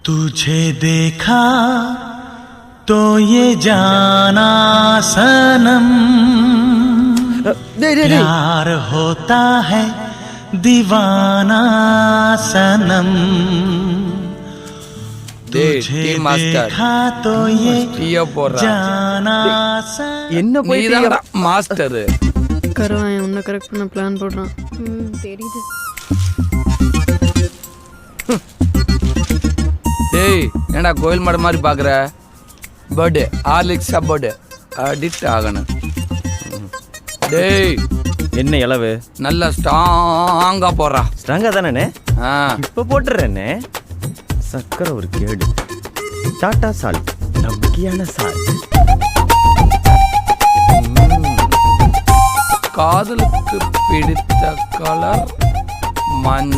तुझे देखा तो ये जाना सनम प्यार होता है दीवाना सनम तुझे देखा तो ये जाना என்ன போய் மாஸ்டர் கருவாயன் உன்னை கரெக்ட் பண்ண பிளான் போடுறான். தெரியுது. டேய் ஏன்டா கோயில் மாடு மாதிரி பாக்குற? பர்த்டே ஆர்லிக்ஸா பர்த்டே அடிக்ட் ஆகணும். டேய் என்ன இளவு நல்லா ஸ்ட்ராங்கா போடுறா. ஸ்ட்ராங்கா தானே? இப்ப போட்டுறேனே. சக்கரை ஒரு கேடு. டாடா சால்ட் நம்பிக்கையான சால்ட். காதலுக்கு பிடித்த கலர் மஞ்சள்.